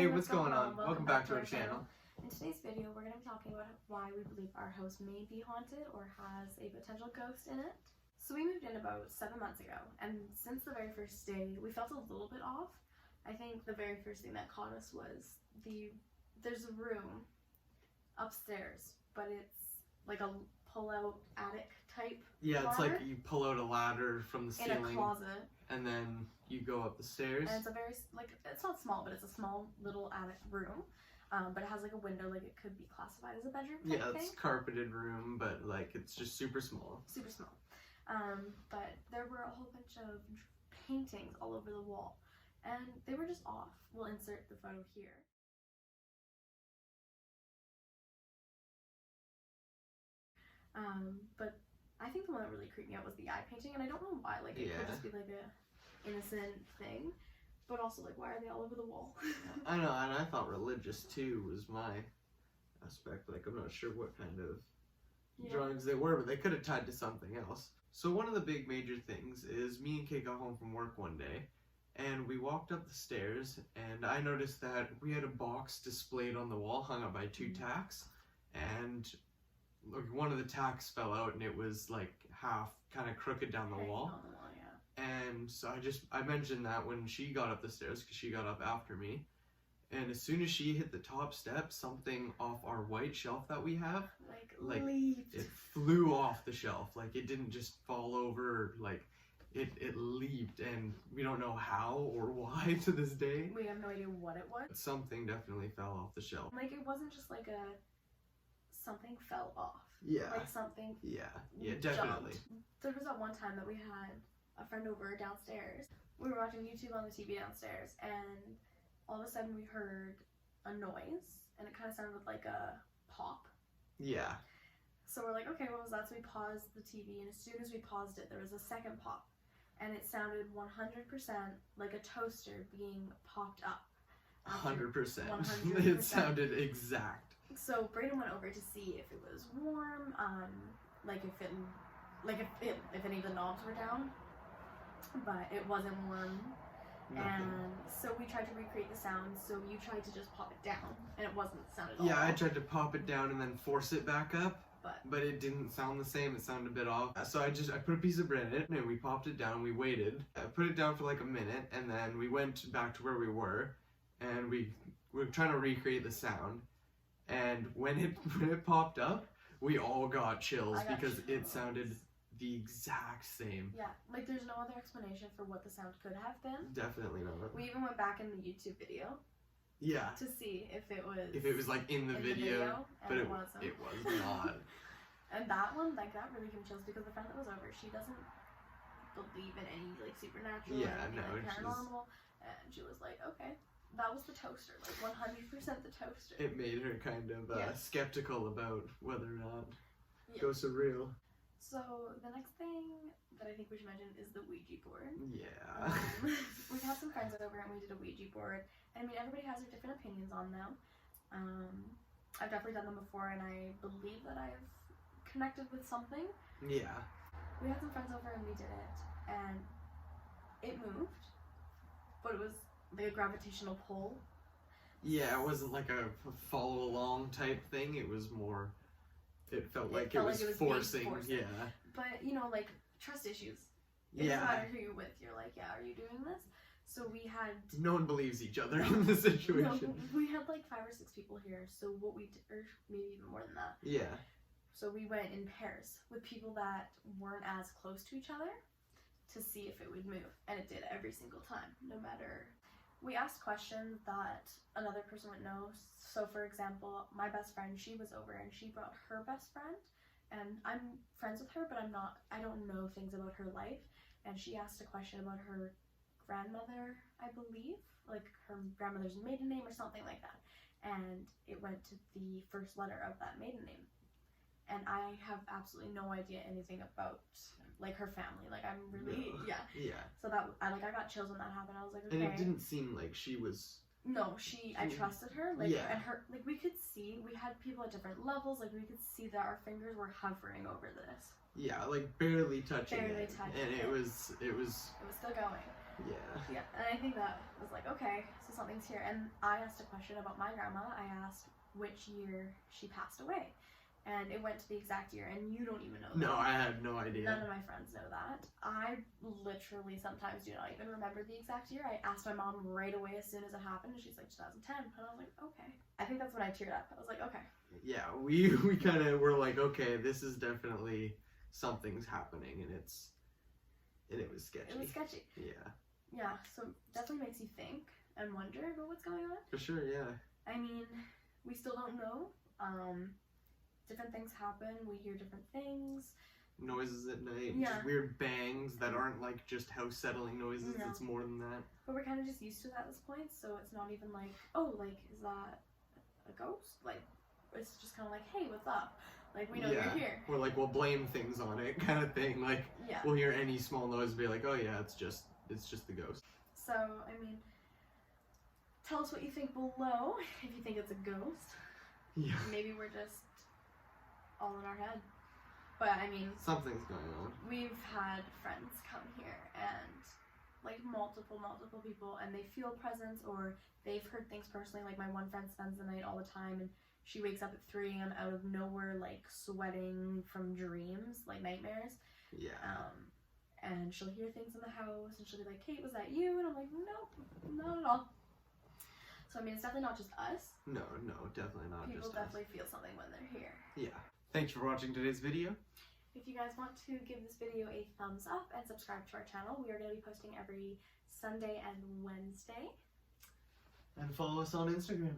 Hey, what's going on? Welcome back to our channel. In today's video, we're going to be talking about why we believe our house may be haunted or has a potential ghost in it. So we moved in about 7 months ago, and since the very first day, we felt a little bit off. I think the very first thing that caught us was there's a room upstairs, but it's like a pull-out attic type. Yeah, it's ladder like you pull out a ladder from the ceiling. in a closet. And then you go up the stairs. And it's a very, it's not small, but it's a small little attic room. But it has like a window, like it could be classified as a bedroom type yeah, it's thing. Carpeted room, but like it's just super small. Super small. But there were a whole bunch of paintings all over the wall. And they were just off. We'll insert the photo here. But I think the one that really creeped me out was the eye painting, and I don't know why. Like, it could just be like a innocent thing, but also like, why are they all over the wall? I know, and I thought religious too was my aspect. Like, I'm not sure what kind of drawings they were, but they could have tied to something else. So one of the big major things is me and Kate got home from work one day, and we walked up the stairs, and I noticed that we had a box displayed on the wall, hung up by two tacks, and like one of the tacks fell out, and it was like half kind of crooked down the wall. And so I mentioned that when she got up the stairs, because she got up after me, and as soon as she hit the top step, something off our white shelf that we have, like it flew off the shelf. Like, it didn't just fall over, like it leaped, and we don't know how or why to this day. We have no idea what it was. Something definitely fell off the shelf. Like, it wasn't just like something fell off. Yeah. Like something. Yeah, definitely. Jumped. There was that one time that we had a friend over downstairs. We were watching YouTube on the TV downstairs, and all of a sudden we heard a noise, and it kind of sounded like a pop. Yeah. So we're like, okay, what was that? So we paused the TV, and as soon as we paused it, there was a second pop, and it sounded 100% like a toaster being popped up. 100%. 100%. It sounded exact. So Brayden went over to see if it was warm, like if any of the knobs were down, but it wasn't warm. Nothing. And so we tried to recreate the sound. So you tried to just pop it down, and it wasn't sound at all. Yeah, I tried to pop it down and then force it back up, but it didn't sound the same. It sounded a bit off. So I put a piece of bread in it, and we popped it down. We waited. I put it down for like a minute, and then we went back to where we were, and we were trying to recreate the sound. And when it popped up, we all got chills because it sounded the exact same. Yeah, like there's no other explanation for what the sound could have been. Definitely not. We even went back in the YouTube video. Yeah. To see if it was like in the video, but it was not. And that one, like, that really gave me chills because the friend that was over, she doesn't believe in any like supernatural or anything, like paranormal, and she was like, okay. That was the toaster, like 100% the toaster. It made her kind of skeptical about whether or not ghosts are real. So the next thing that I think we should mention is the Ouija board. Yeah. We had some friends over and we did a Ouija board. I mean, everybody has their different opinions on them. I've definitely done them before, and I believe that I've connected with something. Yeah. We had some friends over and we did it, and it moved, but it was like a gravitational pull. Yeah, it wasn't like a follow along type thing. It was more. It felt like it was forcing. Yeah. But you know, like trust issues. It doesn't matter who you're with. You're like, yeah, are you doing this? So we had. No one believes each other in this situation. No, we had like 5 or 6 people here. So what we did, or maybe even more than that. Yeah. So we went in pairs with people that weren't as close to each other to see if it would move, and it did every single time, no matter. We asked questions that another person would know. So for example, my best friend, she was over and she brought her best friend, and I'm friends with her, but I don't know things about her life. And she asked a question about her grandmother, I believe, like her grandmother's maiden name or something like that. And it went to the first letter of that maiden name. And I have absolutely no idea anything about like her family. Like I'm really Yeah. So that I got chills when that happened. I was like, okay. And it didn't seem like she was. No, I trusted her. Like and her, like we could see, we had people at different levels. Like we could see that our fingers were hovering over this. Yeah, like barely touching it. And it was still going. Yeah, and I think that was like, okay, so something's here. And I asked a question about my grandma. I asked which year she passed away. And it went to the exact year, and you don't even know that. No, I had no idea. None of my friends know that. I literally sometimes do not even remember the exact year. I asked my mom right away as soon as it happened, and she's like, 2010. And I was like, okay. I think that's when I teared up. I was like, okay. Yeah, we kind of were like, okay, this is definitely something's happening, and it was sketchy. It was sketchy. Yeah. Yeah, so definitely makes you think and wonder about what's going on. For sure, yeah. I mean, we still don't know. Different things happen. We hear different things. Noises at night. Yeah. Just weird bangs that aren't like just house settling noises. No. It's more than that. But we're kind of just used to it at this point, so it's not even like, oh, like, is that a ghost? Like, it's just kind of like, hey, what's up? Like, we know you're here. Or like, we'll blame things on it kind of thing. Like, we'll hear any small noise and be like, oh yeah, it's just the ghost. So, I mean, tell us what you think below if you think it's a ghost. Yeah. Maybe we're just all in our head. But I mean, something's going on. We've had friends come here and like multiple people, and they feel presence or they've heard things personally. Like my one friend spends the night all the time, and she wakes up at 3 a.m. out of nowhere, like sweating from dreams, like nightmares. Yeah. And she'll hear things in the house, and she'll be like, "Kate, was that you?" And I'm like, "Nope, not at all." So I mean, it's definitely not just us. No, definitely not. People just definitely us. feel something when they're here. Yeah. Thanks for watching today's video. If you guys want to give this video a thumbs up and subscribe to our channel, we are going to be posting every Sunday and Wednesday. And follow us on Instagram.